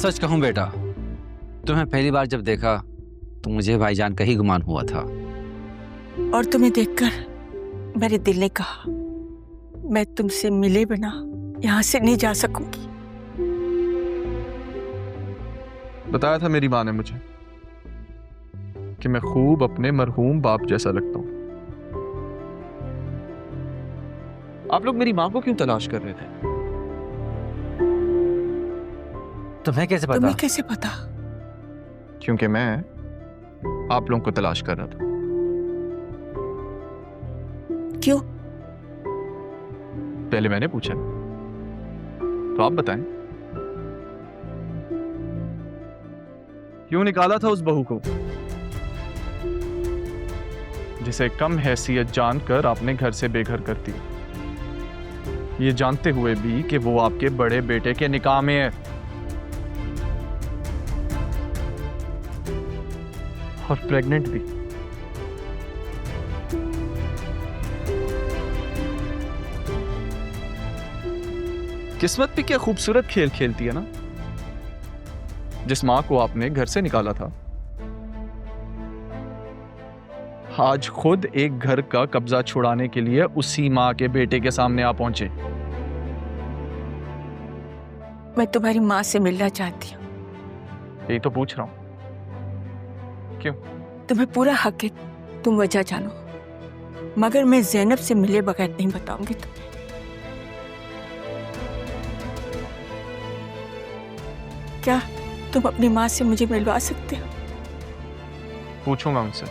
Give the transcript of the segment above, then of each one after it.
सच कहूं बेटा, तुम्हें पहली बार जब देखा तो मुझे भाईजान का ही गुमान हुआ था। और तुम्हें देखकर मेरे दिल ने कहा मैं तुमसे मिले बिना यहाँ से नहीं जा सकूंगी। बताया था मेरी माँ ने मुझे कि मैं खूब अपने मरहूम बाप जैसा लगता हूँ। आप लोग मेरी माँ को क्यों तलाश कर रहे थे? तुम्हें कैसे पता? तुम्हें कैसे पता? क्योंकि मैं आप लोगों को तलाश कर रहा था। क्यों? पहले मैंने पूछा, तो आप बताएं। क्यों निकाला था उस बहू को जिसे कम हैसियत जानकर आपने घर से बेघर कर दिया, ये जानते हुए भी कि वो आपके बड़े बेटे के निकाह में है और प्रेग्नेंट भी। किस्मत भी क्या खूबसूरत खेल खेलती है ना। जिस मां को आपने घर से निकाला था आज खुद एक घर का कब्जा छुड़ाने के लिए उसी मां के बेटे के सामने आ पहुंचे। मैं तुम्हारी माँ से मिलना चाहती हूँ। यही तो पूछ रहा हूं। क्यों? तुम्हें पूरा हक है, तुम वजह जानो, मगर मैं ज़ैनब से मिले बगैर नहीं बताऊंगी तुम्हें। क्या तुम अपनी माँ से मुझे मिलवा सकते हो? पूछूंगा उनसे,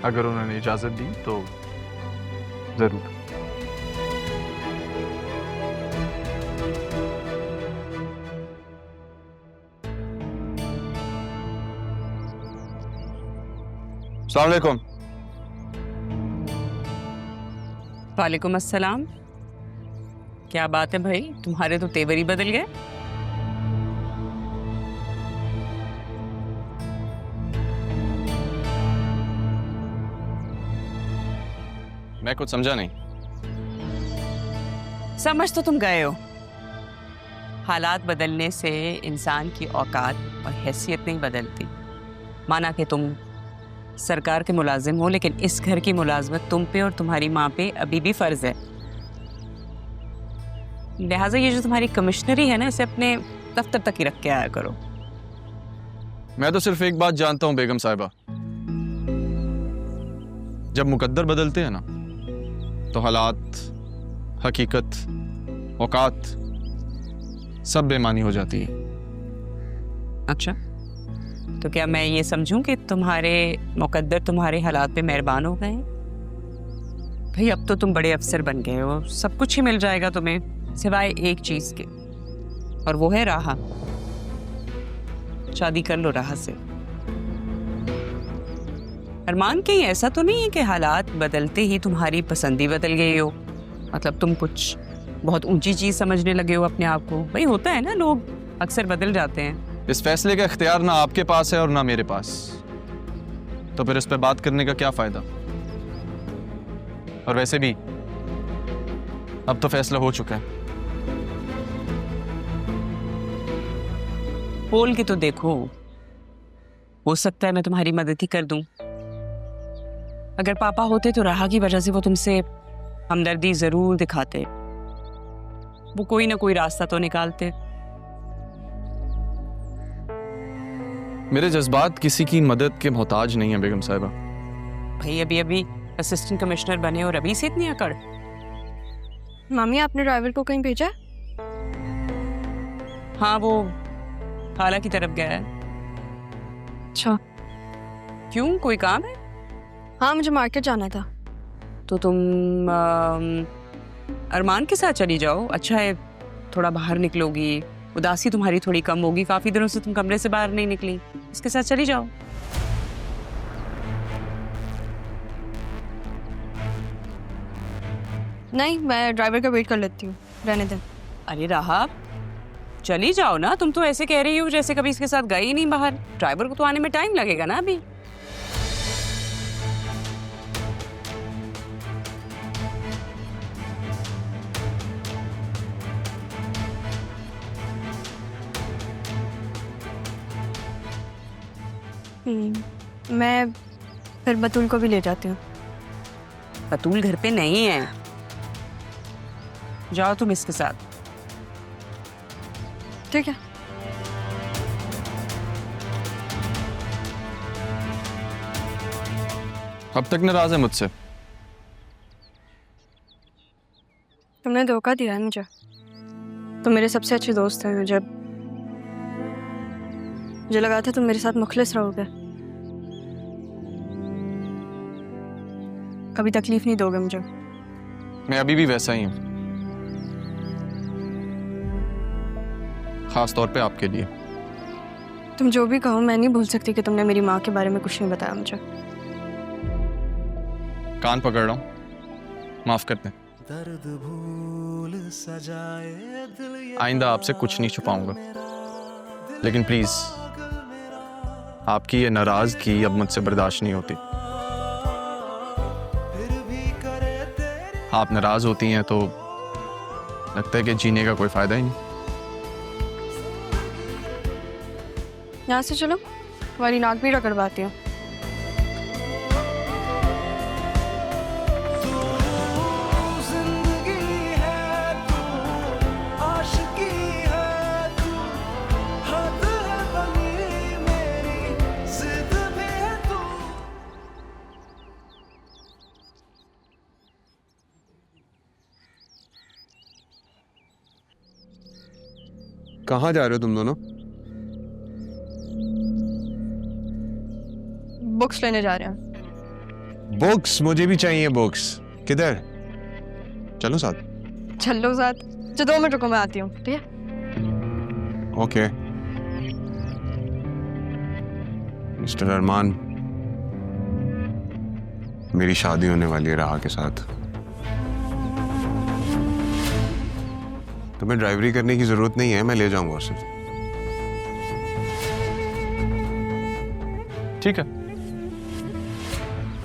अगर उन्होंने इजाजत दी तो जरूर। अस्सलाम वालेकुम। वालेकुम अस्सलाम। क्या बात है भाई, तुम्हारे तो तेवर ही बदल गए। मैं कुछ समझा नहीं। समझ तो तुम गए हो। हालात बदलने से इंसान की औकात और हैसियत नहीं बदलती। माना कि तुम सरकार के मुलाजिम हो, लेकिन इस घर की मुलाजमत तुम पे और तुम्हारी माँ पे अभी भी फर्ज है। लिहाजा ये जो तुम्हारी कमिश्नरी है ना, इसे अपने दफ्तर तक ही रख के आया करो। मैं तो सिर्फ एक बात जानता हूं बेगम साहिबा, जब मुकद्दर बदलते हैं ना तो हालात, हकीकत, औकात सब बेमानी हो जाती है। अच्छा, तो क्या मैं ये समझूं कि तुम्हारे मुकद्दर तुम्हारे हालात पे मेहरबान हो गए हैं? भाई अब तो तुम बड़े अफसर बन गए हो, सब कुछ ही मिल जाएगा तुम्हें सिवाय एक चीज के, और वो है राहा। शादी कर लो राहा से। अरमान, कहीं ऐसा तो नहीं है कि हालात बदलते ही तुम्हारी पसंद ही बदल गई हो? मतलब तुम कुछ बहुत ऊंची चीज समझने लगे हो अपने आप को? भाई होता है ना, लोग अक्सर बदल जाते हैं। इस फैसले का इख्तियार ना आपके पास है और ना मेरे पास, तो फिर इस पे बात करने का क्या फायदा? और वैसे भी अब तो फैसला हो चुका है। बोल के तो देखो, हो सकता है मैं तुम्हारी मदद ही कर दूं। अगर पापा होते तो राहा की वजह से वो तुमसे हमदर्दी जरूर दिखाते, वो कोई ना कोई रास्ता तो निकालते। मेरे जज्बात किसी की मदद के मोहताज नहीं है बेगम साहिबा। भाई अभी अभी असिस्टेंट कमिश्नर बने और अभी से इतनी अकड़। मामी, आपने ड्राइवर को कहीं भेजा? हाँ, वो खाला की तरफ गया है। अच्छा। क्यों, कोई काम है? हाँ, मुझे मार्केट जाना था। तो तुम अरमान के साथ चली जाओ, अच्छा है, थोड़ा बाहर निकलोगी, उदासी तुम्हारी थोड़ी कम होगी। काफी दिनों से तुम कमरे से बाहर नहीं निकली, इसके साथ चली जाओ। नहीं, मैं ड्राइवर का वेट कर लेती हूँ, रहने दें। अरे राहा, चली जाओ ना। तुम तो ऐसे कह रही हो जैसे कभी इसके साथ गई ही नहीं बाहर। ड्राइवर को तो आने में टाइम लगेगा ना अभी। मैं फिर बतूल को भी ले जाती हूँ। बतूल घर पे नहीं है, जाओ तुम इसके साथ। ठीक है। अब तक नाराज है मुझसे? तुमने धोखा दिया है मुझे। तुम मेरे सबसे अच्छे दोस्त हैं। मुझे लगा था तुम मेरे साथ मुखलिस रहोगे, कभी तकलीफ नहीं दोगे मुझे। मैं अभी भी वैसा ही हूँ, खास तौर पे आपके लिए। तुम जो भी कहो, मैं नहीं भूल सकती कि तुमने मेरी माँ के बारे में कुछ नहीं बताया मुझे। कान पकड़ रहा हूँ, माफ कर दें। आइंदा आपसे कुछ नहीं छुपाऊंगा, लेकिन प्लीज आपकी ये नाराजगी अब मुझसे बर्दाश्त नहीं होती। आप नाराज होती हैं तो लगता है कि जीने का कोई फायदा ही नहीं। यहाँ से चलो, तुम्हारी नाक भी रगड़वाती हूँ। कहाँ जा रहे हो तुम दोनों? बुक्स लेने जा रहे हैं। बुक्स? मुझे भी चाहिए बुक्स। किधर? चलो साथ। चलो साथ। जो 2 मिनट रुको, मैं आती हूँ। ठीक है। ओके। मिस्टर अरमान, मेरी शादी होने वाली है राहा के साथ। तुम्हें ड्राइवरी करने की जरूरत नहीं है, मैं ले जाऊंगा उसे। ठीक है,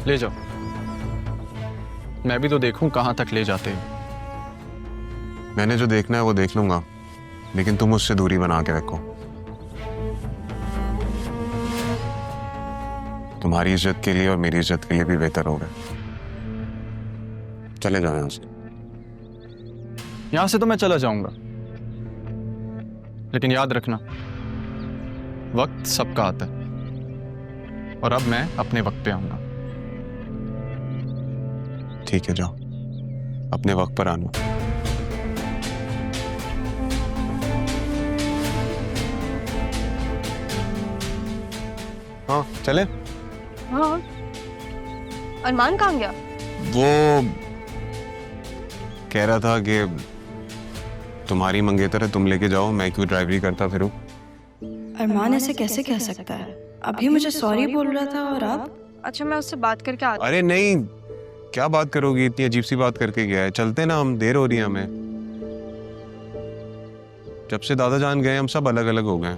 ले जाओ। मैं भी तो देखूं कहां तक ले जाते हैं। मैंने जो देखना है वो देख लूंगा, लेकिन तुम उससे दूरी बना के रखो। तुम्हारी इज्जत के लिए और मेरी इज्जत के लिए भी बेहतर होगा। चले जाओ यहां से। यहां से तो मैं चला जाऊंगा, लेकिन याद रखना, वक्त सबका आता है और अब मैं अपने वक्त पे आऊंगा। ठीक है, जाओ, अपने वक्त पर आना। हाँ चले। हाँ, अरमान कहाँ गया? वो कह रहा था कि तुम्हारी मंगेतर है, तुम लेके जाओ, मैं क्यों ड्राइवरी करता फिरूं। अरमान ऐसे कैसे कह सकता है? अभी मुझे सॉरी बोल रहा था और अब? अच्छा, मैं उससे बात करके आती अरे नहीं, क्या बात करोगी, इतनी अजीब सी बात करके गया है। चलते ना, हम देर हो रही है हमें। जब से दादा जान गए हम सब अलग अलग हो गए।